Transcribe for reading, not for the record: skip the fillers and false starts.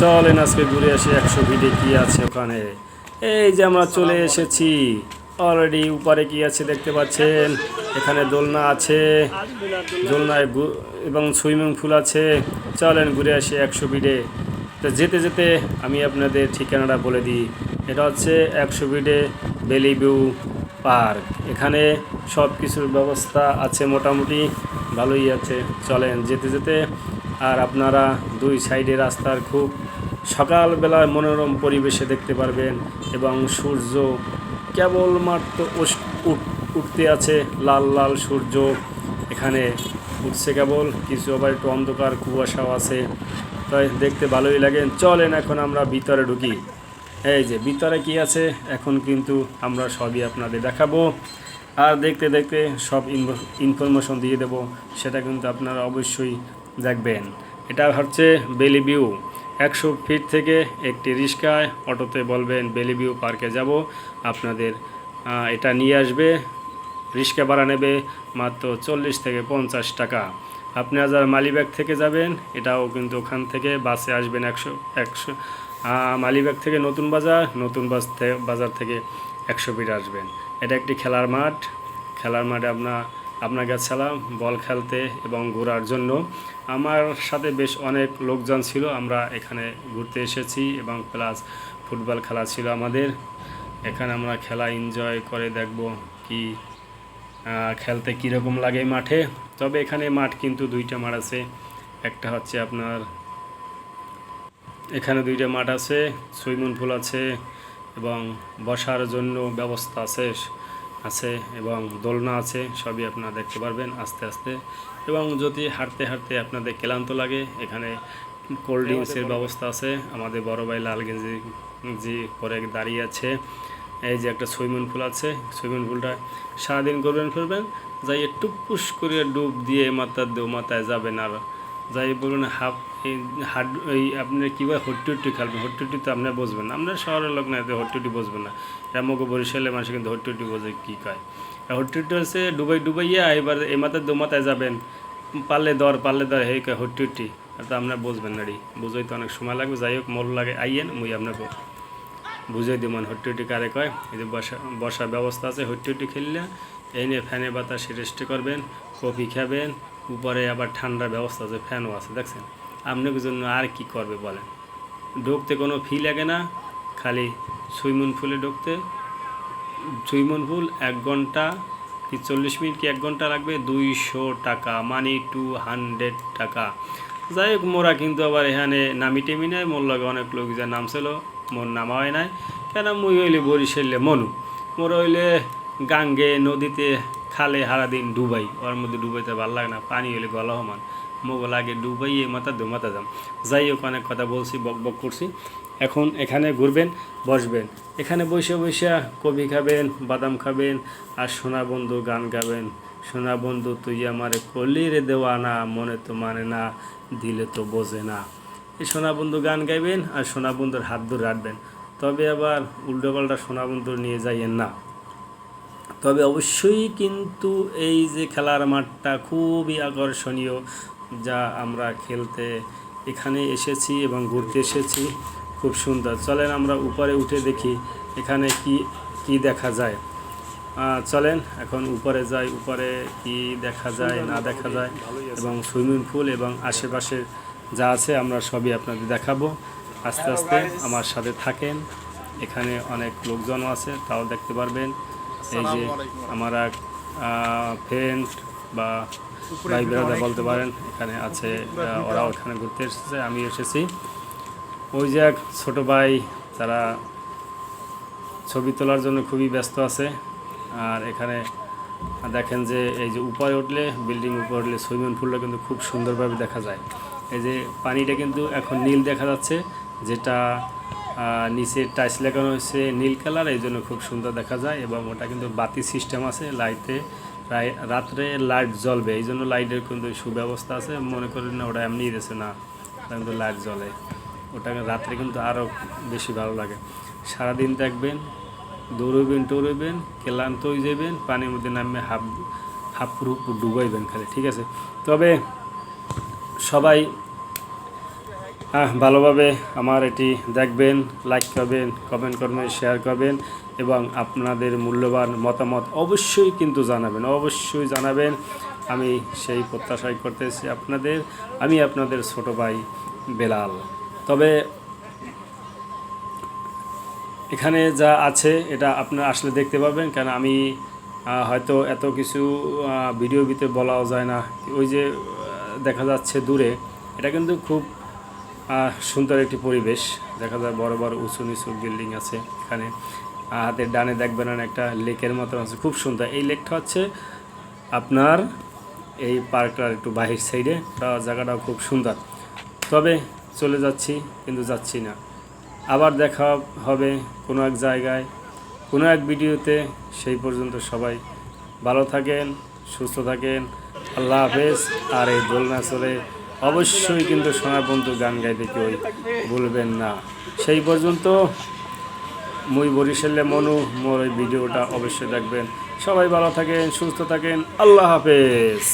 চলেন আজকে ঘুরে আসি 100 ফিটে কি আছে ওখানে। এই যে আমরা চলে এসেছি অলরেডি। উপরে কি আছে দেখতে পাচ্ছেন, এখানে দোলনা আছে, দোলনায় এবং সুইমিং পুল আছে। চলেন ঘুরে আসি 100 ফিটে। তো যেতে যেতে আমি আপনাদের ঠিকানাটা বলে দিই। এটা হচ্ছে 100 ফিটে বেলি ভিউ পার্ক। এখানে সব কিছুর ব্যবস্থা আছে, মোটামুটি ভালোই আছে। চলেন যেতে যেতে। আর আপনারা দুই সাইডে রাস্তার খুব সকালবেলায় মনোরম পরিবেশে দেখতে পারবেন, এবং সূর্য কেবলমাত্র উঠতে আছে, লাল লাল সূর্য এখানে উঠছে কেবল, কিছু আবার একটু অন্ধকার কুয়াশাও আছে, তাই দেখতে ভালোই লাগে। চলেন এখন আমরা ভিতরে ঢুকি। এই যে ভিতরে কি আছে এখন কিন্তু আমরা সবই আপনাদের দেখাবো, আর দেখতে দেখতে সব ইনফরমেশন দিয়ে দেব, সেটা কিন্তু আপনারা অবশ্যই দেখবেন। এটা হচ্ছে বেলি ভিউ। 100 ফিট থেকে একটি রিক্সায় অটোতে বলবেন বেলি ভিউ পার্কে যাব, আপনাদের এটা নিয়ে আসবে। রিক্সা ভাড়া নেবে মাত্র 40 থেকে 50 টাকা। আপনি যারা মালিবাগ থেকে যাবেন, এটাও কিন্তু ওখান থেকে বাসে আসবেন 100 মালিবাগ থেকে নতুন বাজার থেকে 100 ফিট আসবেন। এটা একটি খেলার মাঠ। খেলার মাঠে আপনার গেছিলাম বল খেলতে এবং ঘোরার জন্য। আমার সাথে বেশ অনেক লোকজন ছিল, আমরা এখানে ঘুরতে এসেছি, এবং প্লাস ফুটবল খেলা ছিল আমাদের এখানে। আমরা খেলা এনজয় করে দেখব কি খেলতে কীরকম লাগে মাঠে। তবে এখানে মাঠ কিন্তু দুইটা মাঠ আছে। একটা হচ্ছে আপনার এখানে দুইটা মাঠ আছে, সুইমিং পুল আছে এবং বসার জন্য ব্যবস্থা আছে এবং দোলনা আছে, সবই আপনারা দেখতে পারবেন আস্তে আস্তে। এবং যদি হাঁটতে হাঁটতে আপনাদের ক্লান্ত লাগে, এখানে কোল্ড ড্রিঙ্কসের ব্যবস্থা আছে। আমাদের বড় ভাই লাল গেঞ্জি পরে দাঁড়িয়ে আছে। এই যে একটা সুইমিং পুল আছে, সুইমিং পুলটা সারাদিন ফেলবেন, যাই একটু পুশ করে ডুব দিয়ে মাথায় যাবেন। আর যাই বলুন এই আপনি কীভাবে হট্টি খেলবেন, হট্টি তো আপনার বুঝবেন না, আপনার শহরের লোক না, এতে হট্টি বুঝবেন না। এমনকি বরিশালের মানুষ কিন্তু হট্টি বোঝে কী কয়। হট্টি হচ্ছে ডুবাইয়া এবার এই মাথায় যাবেন, পারলে দর হে কয় হট্টি, তো আপনার বুঝবেন না, বুঝাই তো অনেক সময় লাগবে। যাই হোক মোল লাগে আইয়েন, মুই আপনাকে বুঝাই দিব হট্টি কারে কয়। এই যে বসার ব্যবস্থা আছে। হট্টি খেললে এই নিয়ে ফ্যানে বাতাসে রেস্ট করবেন, কফি খাবেন, উপরে আবার ঠান্ডার ব্যবস্থা আছে, ফ্যানও আছে দেখছেন। আপনার জন্য আর কি করবে বলেন। ঢুকতে কোনো ফি লাগে না, খালি সুইমিং পুলে ঢুকতে। সুইমিং পুল 1 ঘন্টা কি 40 মিনিট কি 1 ঘন্টা লাগবে, 200 টাকা, মানে 200 টাকা। যাই হোক মোরা কিন্তু আবার এখানে নামি টেমি নাই, মোর লগে অনেক লোক যা নামছিল, মোর নামা হয় নাই। কেন মুই হইলে বরিশালে মোর হইলে গাঙ্গে নদীতে খালে সারাদিন ডুবাই, ওর মধ্যে ডুবাইতে ভালো লাগে না, পানি হইলে গলা সমান, মোগো লাগে ডুবাইয়ে মাথা যাম। যাই হোক অনেক কথা বলছি, বক করছি। এখন এখানে ঘুরবেন, বসবেন, এখানে বসে কফি খাবেন, বাদাম খাবেন, আর সোনা বন্ধু গান গাবেন। সোনা বন্ধু তুই আমারে কলি রে দেওয়ানা, মনে তো মানে না, দিলে তো বোঝে না। এই সোনা বন্ধু গান গাইবেন আর সোনা বন্ধুর হাত ধরে রাখবেন। তবে আবার উল্টোপাল্টা সোনা বন্ধু নিয়ে যাইয়েন না। তবে অবশ্যই কিন্তু এই যে খেলার মাঠটা খুবই আকর্ষণীয়, যা আমরা খেলতে এখানে এসেছি এবং ঘুরতে এসেছি, খুব সুন্দর। চলেন আমরা উপরে উঠে দেখি এখানে কি দেখা যায়। চলেন এখন উপরে যাই, উপরে কি দেখা যায় না দেখা যায়, এবং সুইমিং পুল এবং আশেপাশে যা আছে আমরা সবই আপনাদের দেখাবো। আস্তে আস্তে আমার সাথে থাকেন। এখানে অনেক লোকজনও আছে, তাও দেখতে পারবেন। এই যে আমার এক ফ্রেন্ড বা ভাই বেড়াদা বলতে পারেন এখানে আছে, ওরাও এখানে ঘুরতে এসেছে, আমি এসেছি। ওই যে এক ছোটো ভাই, তারা ছবি তোলার জন্য খুবই ব্যস্ত আছে। আর এখানে দেখেন যে এই যে উপরে উঠলে, বিল্ডিং উপরে উঠলে সুইমিং পুলটা কিন্তু খুব সুন্দরভাবে দেখা যায়। এই যে পানিটা কিন্তু এখন নীল দেখা যাচ্ছে, যেটা নিচে টাইলস লাগানো হয়েছে নীল কালার, এই জন্য খুব সুন্দর দেখা যায়। এবং ওটা কিন্তু বাতি সিস্টেম আছে, লাইটে প্রায় রাত্রে লাইট জ্বলবে, এই জন্য লাইটের কিন্তু সুব্যবস্থা আছে। মনে করেন না ওটা এমনি দিয়েছে না, কিন্তু লাইট জ্বলে, ওটা রাত্রে কিন্তু আরও বেশি ভালো লাগে। সারাদিন দেখবেন, দৌড়বেন, ক্লান্ত হয়ে যাবেন, পানির মধ্যে নামবে হাফ ডুবাইবেন খালি, ঠিক আছে। তবে সবাই ভালোভাবে আমার এটি দেখবেন, লাইক করবেন, কমেন্ট করবেন, শেয়ার করবেন এবং আপনাদের মূল্যবান মতামত অবশ্যই কিন্তু জানাবেন, অবশ্যই জানাবেন। আমি সেই প্রত্যাশাই করতেছি আমি আপনাদের ছোট ভাই বেলাল। তবে এখানে যা আছে এটা আপনারা আসলে দেখতে পাবেন, কারণ আমি হয়তো এত কিছু ভিডিওর ভিতরে বলাও যায় না। ওই যে দেখা যাচ্ছে দূরে, এটা কিন্তু খুব সুন্দর একটি পরিবেশ। দেখা যায় বড় বড় উঁচু নিচু বিল্ডিং আছে এখানে। হাতের ডানে দেখবেন একটা লেকের মতো আছে, খুব সুন্দর। এই লেকটা হচ্ছে আপনার এই পার্কটার একটু বাহির সাইডে, জায়গাটাও খুব সুন্দর। তবে চলে যাচ্ছি, কিন্তু যাচ্ছি না। আবার দেখা হবে কোনো এক জায়গায়, কোনো এক ভিডিওতে। সেই পর্যন্ত সবাই ভালো থাকেন, সুস্থ থাকেন। আল্লাহ হাফেজ। আর এই দোলনা চলে অবশ্যই কিন্তু সোনাবন্ধু গান গাইতে কেউ ভুলবেন না। সেই পর্যন্ত মুই বরিশালে মনু, মোর এই ভিডিওটা অবশ্যই দেখবেন। সবাই ভালো থাকেন, সুস্থ থাকেন। আল্লাহ হাফেজ।